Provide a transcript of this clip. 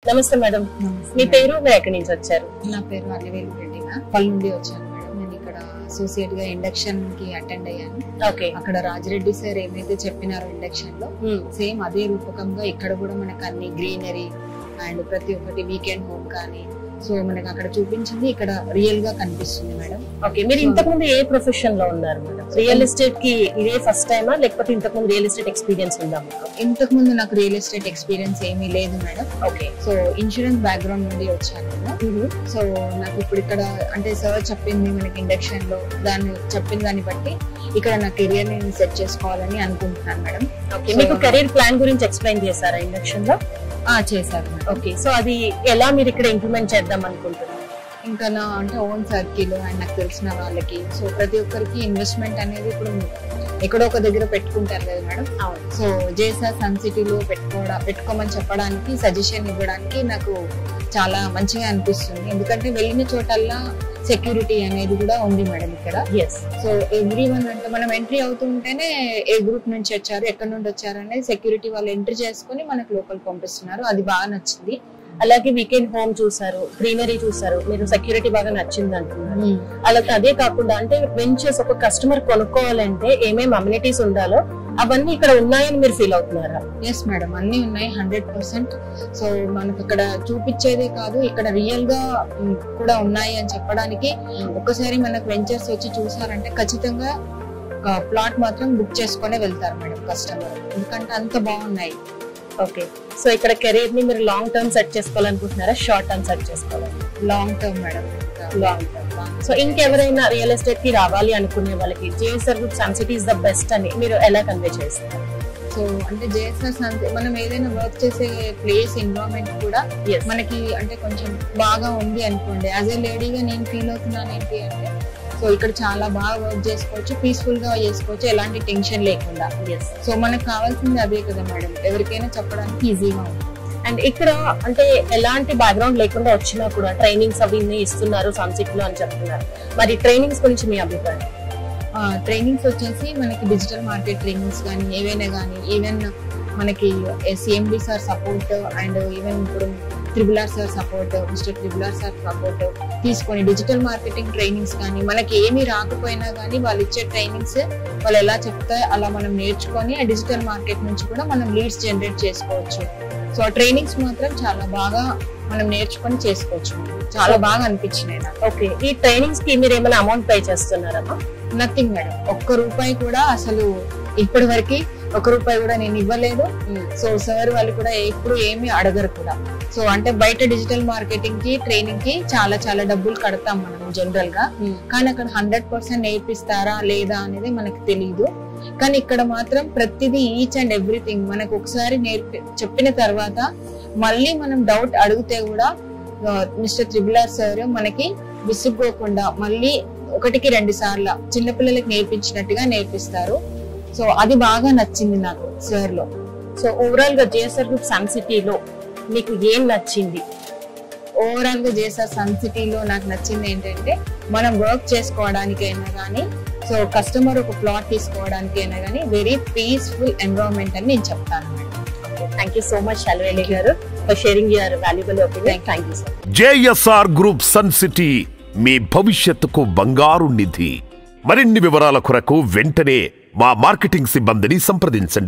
నమస్తే మేడం. మీ పేరు, మీరు ఎక్కడి నుంచి వచ్చారు? నా పేరు అలివేలు రెడ్డి. పల్లి నుండి వచ్చాను మేడం. నేను ఇక్కడ అసోసియేట్ గా ఇండక్షన్ కి అటెండ్ అయ్యాను. అక్కడ రాజిరెడ్డి సార్ ఏమైతే చెప్పినారో ఇండక్షన్ లో సేమ్ అదే రూపకంగా ఇక్కడ కూడా మనకు అన్ని గ్రీనరీ అండ్ ప్రతి ఒక్కటి వీకెండ్ హోమ్ కానీ సో మనకి అక్కడ చూపించింది ఇక్కడ రియల్ గా కనిపిస్తుంది మేడం. ఓకే, మీరు ఇంతకు ముందు ఏ ప్రొఫెషన్ లో ఉన్నారు మేడం? రియల్ ఎస్టేట్ కి ఇదే ఫస్ట్ టైమా లేకపోతే ఇంతకు ముందు రియల్ ఎస్టేట్ ఎక్స్పీరియన్స్ ఉందా? ఇంతకు ముందు నాకు రియల్ ఎస్టేట్ ఎక్స్పీరియన్స్ ఏమీ లేదు madam. Okay, so insurance background నుండి వచ్చాను నేను. సో నాకు ఇప్పుడు ఇక్కడ అంటే సార్ చెప్పింది మనకి ఇండక్షన్ లో చెప్పిన దాన్ని బట్టి ఇక్కడ నా కెరియర్ ని సెట్ చేసుకోవాలని అనుకుంటున్నాను మేడం. ఓకే, మీకు కెరీర్ ప్లాన్ గురించి ఎక్స్ప్లెయిన్ చేశారా ఇండక్షన్ లో? చేశారు. ఓకే, సో అది ఎలా మీరు ఇక్కడ ఇంప్లిమెంట్ చేద్దాం అనుకుంటున్నారు? ఇంకా నా అంటే ఓన్ సర్కిల్ అండ్ నాకు తెలిసిన వాళ్ళకి సో ప్రతి ఒక్కరికి ఇన్వెస్ట్మెంట్ అనేది ఇప్పుడు ఎక్కడో ఒక దగ్గర పెట్టుకుంటారు కదా మేడం. సో జేసా సన్ సిటీలో పెట్టుకోమని చెప్పడానికి సజెషన్ ఇవ్వడానికి నాకు చాలా మంచిగా అనిపిస్తుంది. ఎందుకంటే వెళ్ళిన చోటల్లా సెక్యూరిటీ అనేది కూడా ఉంది మేడం ఇక్కడ. సో ఎవ్రీ వన్ అంటే మనం ఎంట్రీ అవుతుంటేనే ఏ గ్రూప్ నుంచి వచ్చారు, ఎక్కడి నుండి వచ్చారు అనేది సెక్యూరిటీ వాళ్ళు ఎంట్రీ చేసుకుని మనకు లోపల పంపిస్తున్నారు. అది బాగా నచ్చింది. అలాగే వీకెండ్ హోమ్ చూసారు, గ్రీనరీ చూసారు, మీరు సెక్యూరిటీ బాగా నచ్చింది అంటున్నారు. అలాగే అదే కాకుండా అంటే వెంచర్స్ ఒక కస్టమర్ కొనుక్కోవాలంటే ఏమేమి అమ్యూనిటీస్ ఉండాలో అవన్నీ ఇక్కడ ఉన్నాయని మీరు ఫీల్ అవుతున్నారా? ఎస్ మేడం, అన్ని ఉన్నాయి 100%. సో మనకు ఇక్కడ చూపించేదే కాదు, ఇక్కడ రియల్ గా కూడా ఉన్నాయి అని చెప్పడానికి ఒక్కసారి మనకు వెంచర్స్ వచ్చి చూసారంటే ఖచ్చితంగా ప్లాట్ మాత్రం బుక్ చేసుకునే వెళ్తారు మేడం కస్టమర్, ఎందుకంటే అంత బాగున్నాయి. ఓకే, సో ఇక్కడ కెరీర్ ని మీరు లాంగ్ టర్మ్ సెట్ చేసుకోవాలనుకుంటున్నారా, షార్ట్ టర్మ్ సెట్ చేసుకోవాలి? Long term madam, long term. So ఇంకెవరైనా రియల్ ఎస్టేట్ కి రావాలి అనుకునే వాళ్ళకి JSR group sun city is the best అని మీరు ఎలా కన్వే చేస్తారు? సో అంటే జేఎస్ఆర్ సన్ మనం ఏదైనా వర్క్ చేసే ప్లేస్ ఎన్విరాన్మెంట్ కూడా మనకి అంటే కొంచెం బాగా ఉంది అనుకోండి. యాజ్ ఏ లేడీగా నేను ఫీల్ అవుతున్నాను ఏంటి అంటే సో ఇక్కడ చాలా బాగా వర్క్ చేసుకోవచ్చు, పీస్ఫుల్ గా చేసుకోవచ్చు, ఎలాంటి టెన్షన్ లేకుండా. సో మనకు కావాల్సింది అదే కదా మేడం, ఎవరికైనా చెప్పడానికి ఈజీగా ఉంది. అండ్ ఇక్కడ అంటే ఎలాంటి బ్యాక్గ్రౌండ్ లేకుండా వచ్చినా కూడా ట్రైనింగ్స్ అవి ఇస్తున్నారు సన్ సిటీలో అని చెప్తున్నారు. మరి ట్రైనింగ్స్ గురించి మీ అభిప్రాయం? ట్రైనింగ్స్ వచ్చేసి మనకి డిజిటల్ మార్కెట్ ట్రైనింగ్స్ కానీ ఏవైనా కానీ ఈవెన్ మనకి CMD sir support and even ఇప్పుడు త్రిబుల్ సార్ సపోర్ట్, మిస్టర్ త్రిబుల్ సార్ సపోర్ట్ తీసుకొని డిజిటల్ మార్కెటింగ్ ట్రైనింగ్స్ కానీ మనకి ఏమీ రాకపోయినా కానీ వాళ్ళు ఇచ్చే ట్రైనింగ్స్ వాళ్ళు ఎలా చెప్తే అలా మనం నేర్చుకొని ఆ డిజిటల్ మార్కెట్ నుంచి కూడా మనం లీడ్స్ జనరేట్ చేసుకోవచ్చు. సో ఆ ట్రైనింగ్స్ మాత్రం చాలా బాగా మనం నేర్చుకొని చేసుకోవచ్చు. చాలా బాగా అనిపించినాయి నాకు. ఓకే, ఈ ట్రైనింగ్స్ కి మీరు ఏమైనా అమౌంట్ పే చేస్తున్నారమ్మా? నథింగ్ మేడం, ₹1 కూడా అసలు ఇప్పటి వరకు ₹1 కూడా నేను ఇవ్వలేదు. సో సార్ వాళ్ళు కూడా ఎప్పుడు ఏమి అడగరు కూడా. సో అంటే బయట డిజిటల్ మార్కెటింగ్ కి ట్రైనింగ్ కి చాలా చాలా డబ్బులు కడతాం మనం జనరల్ గా, కానీ అక్కడ 100% నేర్పిస్తారా లేదా అనేది మనకు తెలియదు. కానీ ఇక్కడ మాత్రం ప్రతిదీ ఈచ్ అండ్ ఎవ్రీథింగ్ మనకు ఒకసారి చెప్పిన తర్వాత మళ్ళీ మనం డౌట్ అడిగితే కూడా మిస్టర్ త్రిబుల్ సార్ మనకి విసుక్కోకుండా మళ్ళీ 1-2 సార్లు చిన్నపిల్లలకి నేర్పించినట్టుగా నేర్పిస్తారు. సో అది బాగా నచ్చింది నాకు సార్ లో. సో ఓవరాల్ గా జేఎస్ఆర్ గ్రూప్ సన్ సిటీలో మీకు ఏం నచ్చింది? ఓవరాల్ గా జేఎస్ఆర్ సన్ సిటీలో నాకు నచ్చింది ఏంటంటే మనం వర్క్ చేసుకోవడానికైనా కానీ సో కస్టమర్ ఒక ప్లాట్ తీసుకోవడానికైనా కానీ వెరీ పీస్ఫుల్ ఎన్విరాన్మెంట్ అని నేను చెప్తాను madam. Thank you so much Alveli garu for sharing your valuable opinion. Thank you sir. JSR Group Sun City మీ భవిష్యత్తుకు బంగారు నిధి. మరిన్ని వివరాల కొరకు వెంటనే మా మార్కెటింగ్ సిబ్బందిని సంప్రదించండి.